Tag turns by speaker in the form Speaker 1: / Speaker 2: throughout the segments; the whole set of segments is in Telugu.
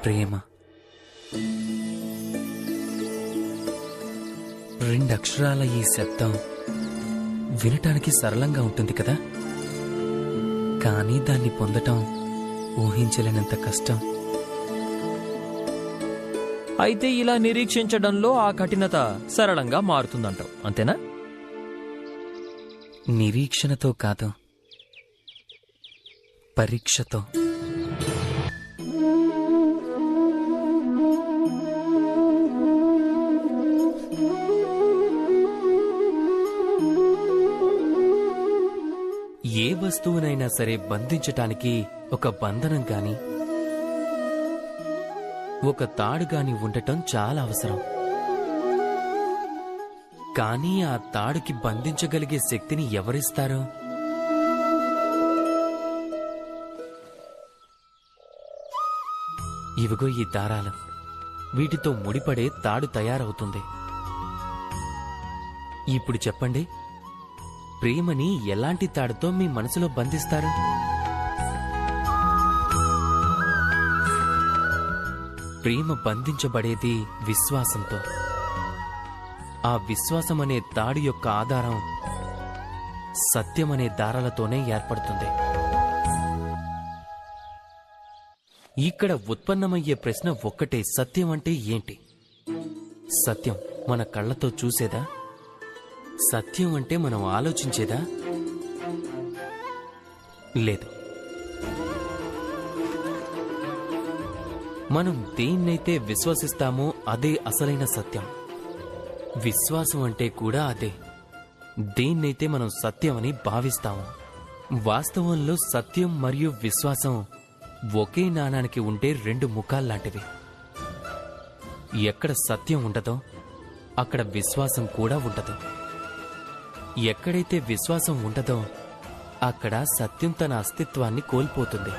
Speaker 1: ప్రేమ. రెండక్షరాల ఈ శబ్దం వినటానికి సరళంగా ఉంటుంది కదా, కానీ దాన్ని పొందటం ఊహించలేనంత కష్టం.
Speaker 2: అయితే ఇలా నిరీక్షించడంలో ఆ కఠినత సరళంగా మారుతుందంటావు, అంతేనా?
Speaker 1: నిరీక్షణతో కాదు, పరీక్షతో. ఏ వస్తువునైనా సరే బంధించటానికి ఒక బంధనం గాని ఒక తాడు గాని ఉండటం చాలా అవసరం. కానీ ఆ తాడుకి బంధించగలిగే శక్తిని ఎవరిస్తారు? ఇవిగో ఈ దారాలు, వీటితో ముడిపడే తాడు తయారవుతుంది. ఇప్పుడు చెప్పండి, ప్రేమని ఎలాంటి తాడుతో మీ మనసులో బంధిస్తారు? ప్రేమ బంధించబడేది విశ్వాసంతో. ఆ విశ్వాసమనే తాడు యొక్క ఆధారం సత్యమనే దారాలతోనే ఏర్పడుతుంది. ఇక్కడ ఉత్పన్నమయ్యే ప్రశ్న ఒక్కటే, సత్యం అంటే ఏంటి? సత్యం మన కళ్ళతో చూసేదా? సత్యం అంటే మనం ఆలోచించేదా? లేదు. మనం దేన్నైతే విశ్వసిస్తామో అదే అసలైన సత్యం. విశ్వాసం అంటే కూడా అదే. దేన్నైతే మనం సత్యమని భావిస్తాము. వాస్తవంలో సత్యం మరియు విశ్వాసం ఒకే నాణానికి ఉండే రెండు ముఖాల్లాంటివి. ఎక్కడ సత్యం ఉండదో అక్కడ విశ్వాసం కూడా ఉండదు. ఎక్కడైతే విశ్వాసం ఉండదో అక్కడ సత్యం తన అస్తిత్వాన్ని కోల్పోతుంది.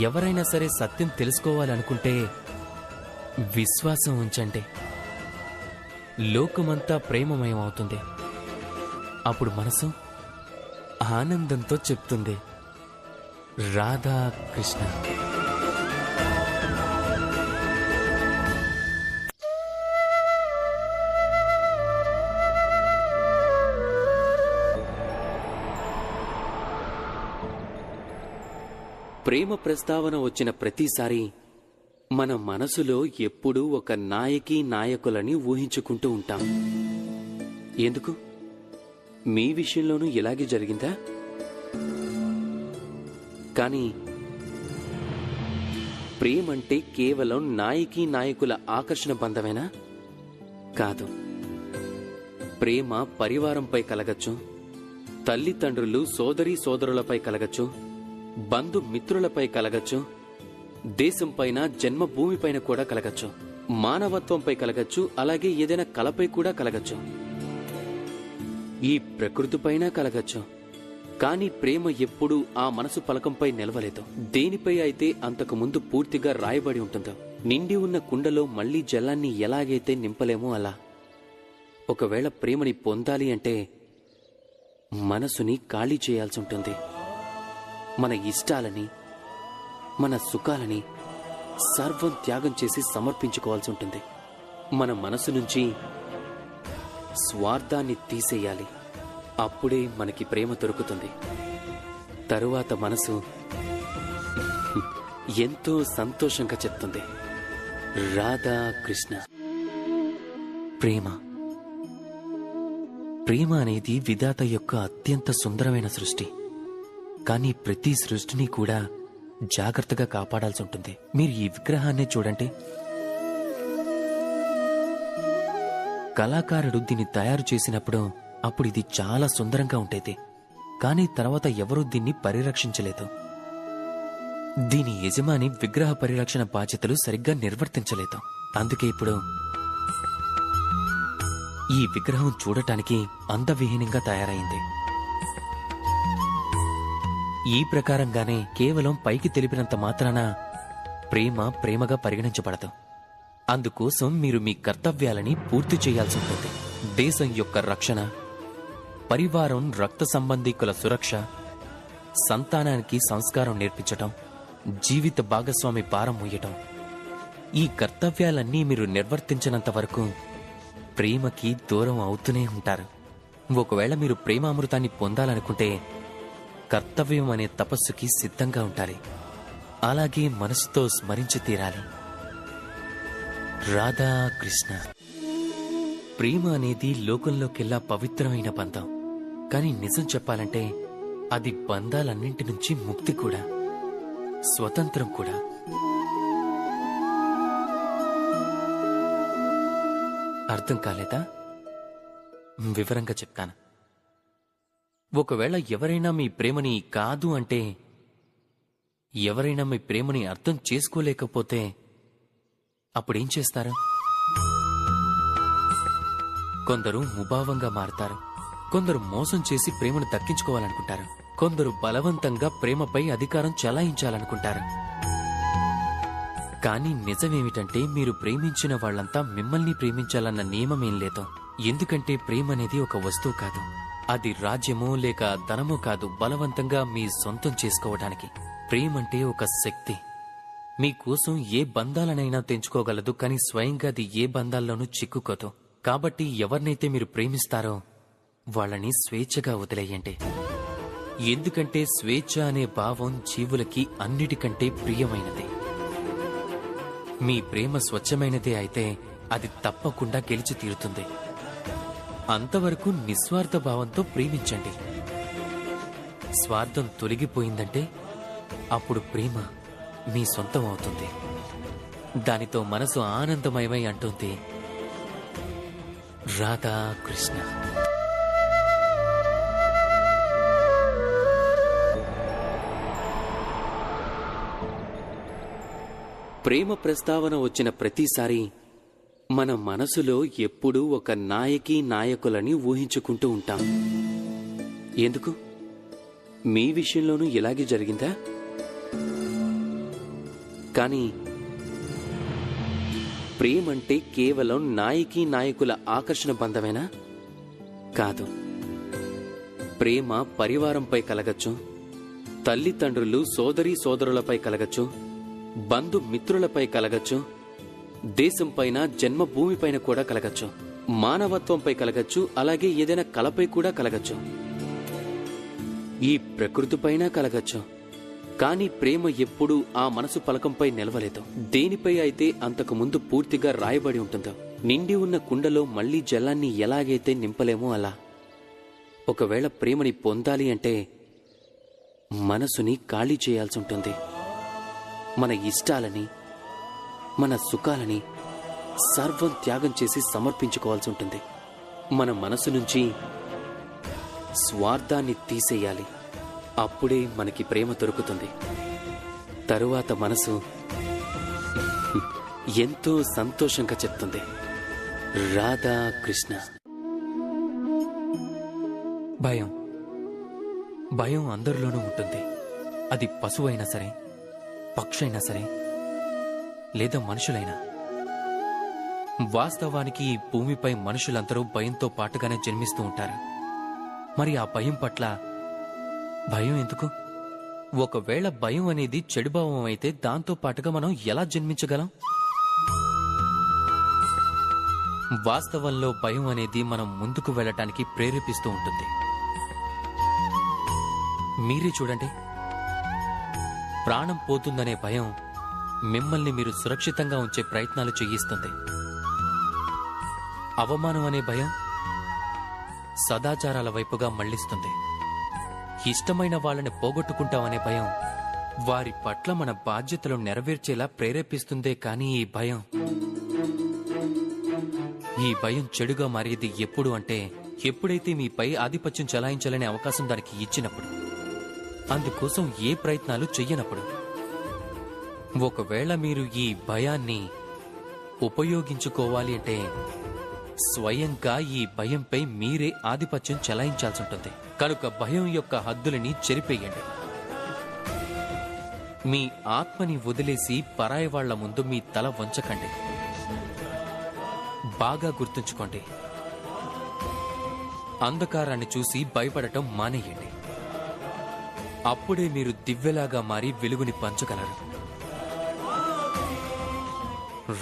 Speaker 1: ఎవరైనా సరే సత్యం తెలుసుకోవాలనుకుంటే విశ్వాసం ఉంచండి. లోకమంతా ప్రేమమయం అవుతుంది. అప్పుడు మనసు ఆనందంతో చెప్తుంది, రాధా కృష్ణ. ప్రేమ ప్రస్తావన వచ్చిన ప్రతిసారి మన మనసులో ఎప్పుడూ ఒక నాయకి నాయకులని ఊహించుకుంటూ ఉంటాం. ఎందుకు? మీ విషయంలోనూ ఇలాగే జరిగిందా? కానీ ప్రేమంటే కేవలం నాయకి నాయకుల ఆకర్షణ బంధమేనా? కాదు. ప్రేమ పరివారంపై కలగచ్చు, తల్లిదండ్రులు సోదరీ సోదరులపై కలగచ్చు, బంధుమిత్రులపై కలగచ్చు, దేశంపైన జన్మభూమిపైన కూడా కలగచ్చు, మానవత్వంపై కలగచ్చు, అలాగే ఏదైనా కళపై కూడా కలగచ్చు, ఈ ప్రకృతిపైన కలగచ్చు. కానీ ప్రేమ ఎప్పుడూ ఆ మనసు పలకంపై నిలవలేదు. దేనిపై అయితే అంతకు ముందు పూర్తిగా రాయబడి ఉంటుందో. నిండి ఉన్న కుండలో మళ్లీ జలాన్ని ఎలాగైతే నింపలేమో అలా. ఒకవేళ ప్రేమని పొందాలి అంటే మనసుని ఖాళీ చేయాల్సి ఉంటుంది. మన ఇష్టాలని, మన సుఖాలని సర్వం త్యాగం చేసి సమర్పించుకోవాల్సి ఉంటుంది. మన మనసు నుంచి స్వార్థాన్ని తీసేయాలి. అప్పుడే మనకి ప్రేమ దొరుకుతుంది. తరువాత మనసు ఎంతో సంతోషంగా చెప్తుంది, రాధా కృష్ణ. ప్రేమ ప్రేమ అనేది విధాత యొక్క అత్యంత సుందరమైన సృష్టి. కానీ ప్రతి సృష్టిని కూడా జాగ్రత్తగా కాపాడాల్సి ఉంటుంది. మీరు ఈ విగ్రహాన్ని చూడండి. కళాకారుడు దీన్ని తయారు చేసినప్పుడు అప్పుడు ఇది చాలా సుందరంగా ఉండేది. కానీ తర్వాత ఎవరూ దీన్ని పరిరక్షించలేదు. దీని యజమాని విగ్రహ పరిరక్షణ బాధ్యతలు సరిగ్గా నిర్వర్తించలేదు. అందుకే ఇప్పుడు ఈ విగ్రహం చూడటానికి అందవిహీనంగా తయారైంది. ఈ ప్రకారంగానే కేవలం పైకి తెలిపినంత మాత్రాన ప్రేమ ప్రేమగా పరిగణించబడదు. అందుకోసం మీరు మీ కర్తవ్యాలని పూర్తి చేయాల్సి ఉంటుంది. దేశం యొక్క రక్షణ, పరివారం రక్త సంబంధీకుల సురక్ష, సంతానానికి సంస్కారం నేర్పించటం, జీవిత భాగస్వామి భారం మోయటం, ఈ కర్తవ్యాలన్నీ మీరు నిర్వర్తించినంత వరకు ప్రేమకి దూరం అవుతూనే ఉంటారు. ఒకవేళ మీరు ప్రేమామృతాన్ని పొందాలనుకుంటే కర్తవ్యం అనే తపస్సుకి సిద్ధంగా ఉండాలి. అలాగే మనసుతో స్మరించి తీరాలి. రాధా కృష్ణ. ప్రేమ అనేది లోకంలోకెల్లా పవిత్రమైన బంధం. కానీ నిజం చెప్పాలంటే అది బంధాలన్నింటి నుంచి ముక్తి కూడా, స్వతంత్రం కూడా. అర్థం కాలేదా? వివరంగా చెప్తాను. ఒకవేళ ఎవరైనా మీ ప్రేమని కాదు అంటే, ఎవరైనా మీ ప్రేమని అర్థం చేసుకోలేకపోతే అప్పుడేం చేస్తారు? కొందరు ముభావంగా మారతారు, కొందరు మోసం చేసి ప్రేమను దక్కించుకోవాలనుకుంటారు, కొందరు బలవంతంగా ప్రేమపై అధికారం చెలాయించాలనుకుంటారు. కానీ నిజమేమిటంటే మీరు ప్రేమించిన వాళ్లంతా మిమ్మల్ని ప్రేమించాలన్న నియమమేం లేదు. ఎందుకంటే ప్రేమ అనేది ఒక వస్తువు కాదు, అది రాజ్యమో లేక ధనమో కాదు బలవంతంగా మీ సొంతం చేసుకోవడానికి. ప్రేమంటే ఒక శక్తి. మీకోసం ఏ బంధాలనైనా తెంచుకోగలదు, కానీ స్వయంగా అది ఏ బంధాల్లోనూ చిక్కుకోదు. కాబట్టి ఎవరినైతే మీరు ప్రేమిస్తారో వాళ్ళని స్వేచ్ఛగా వదిలేయండి. ఎందుకంటే స్వేచ్ఛ అనే భావం జీవులకి అన్నిటికంటే ప్రియమైనది. మీ ప్రేమ స్వచ్ఛమైనదే అయితే అది తప్పకుండా గెలిచి తీరుతుంది. అంతవరకు నిస్వార్థ భావంతో ప్రేమించండి. స్వార్థం తొలగిపోయిందంటే అప్పుడు ప్రేమ మీ సొంతం అవుతుంది. దానితో మనసు ఆనందమయమై అంటుంది, రాధా కృష్ణ. ప్రేమ ప్రస్తావన వచ్చిన ప్రతిసారి మన మనసులో ఎప్పుడూ ఒక నాయకి నాయకులని ఊహించుకుంటూ ఉంటాం. ఎందుకు? మీ విషయంలోనూ ఇలాగే జరిగిందా? కానీ ప్రేమంటే కేవలం నాయకీ నాయకుల ఆకర్షణ బంధమేనా? కాదు. ప్రేమ పరివారంపై కలగచ్చు, తల్లిదండ్రులు సోదరీ సోదరులపై కలగచ్చు, బంధుమిత్రులపై కలగచ్చు, దేశంపైన జన్మభూమిపైన కూడా కలగచ్చు, మానవత్వంపై కలగచ్చు, అలాగే ఏదైనా కళపై కూడా కలగచ్చు, ఈ ప్రకృతిపైన కలగచ్చు. కానీ ప్రేమ ఎప్పుడూ ఆ మనసు పలకంపై నిలవలేదు. దేనిపై అయితే అంతకు ముందు పూర్తిగా రాయబడి ఉంటుందో. నిండి ఉన్న కుండలో మళ్లీ జలాన్ని ఎలాగైతే నింపలేమో అలా. ఒకవేళ ప్రేమని పొందాలి అంటే మనసుని ఖాళీ చేయాల్సి ఉంటుంది. మన ఇష్టాలని, మన సుఖాలని సర్వం త్యాగం చేసి సమర్పించుకోవాల్సి ఉంటుంది. మన మనసు నుంచి స్వార్థాన్ని తీసేయాలి. అప్పుడే మనకి ప్రేమ దొరుకుతుంది. తరువాత మనసు ఎంతో సంతోషంగా చెప్తుంది, రాధా కృష్ణ. భయం భయం అందరిలోనూ ఉంటుంది. అది పశువైనా సరే, పక్షైనా సరే, లేదా మనుషులైనా. వాస్తవానికి ఈ భూమిపై మనుషులందరూ భయంతో పాటుగానే జన్మిస్తూ ఉంటారు. మరి ఆ భయం పట్ల భయం ఎందుకు? ఒకవేళ భయం అనేది చెడుభావం అయితే దాంతో పాటుగా మనం ఎలా జన్మించగలం? వాస్తవంలో భయం అనేది మనం ముందుకు వెళ్ళటానికి ప్రేరేపిస్తూ ఉంటుంది. మీరే చూడండి, ప్రాణం పోతుందనే భయం మిమ్మల్ని మీరు సురక్షితంగా ఉంచే ప్రయత్నాలు చేయిస్తుంది. అవమానం అనే భయం సదాచారాల వైపుగా మళ్లిస్తుంది. ఇష్టమైన వాళ్ళని పోగొట్టుకుంటామనే భయం వారి పట్ల మన బాధ్యతలు నెరవేర్చేలా ప్రేరేపిస్తుందే. కానీ ఈ భయం చెడుగా మారేది ఎప్పుడు అంటే ఎప్పుడైతే మీపై ఆధిపత్యం చెలాయించాలనే అవకాశం దానికి ఇచ్చినప్పుడు, అందుకోసం ఏ ప్రయత్నాలు చెయ్యనప్పుడు. ఒకవేళ మీరు ఈ భయాన్ని ఉపయోగించుకోవాలి అంటే స్వయంగా ఈ భయంపై మీరే ఆధిపత్యం చెలాయించాల్సి ఉంటుంది. కనుక భయం యొక్క హద్దులని చెరిపేయండి. మీ ఆత్మని వదిలేసి పరాయి వాళ్ల ముందు మీ తల వంచకండి. బాగా గుర్తుంచుకోండి, అంధకారాన్ని చూసి భయపడటం మానేయండి. అప్పుడే మీరు దివ్యలాగా మారి వెలుగుని పంచగలరు.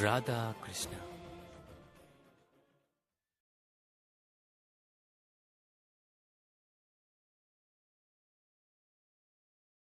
Speaker 1: రాధా కృష్ణ.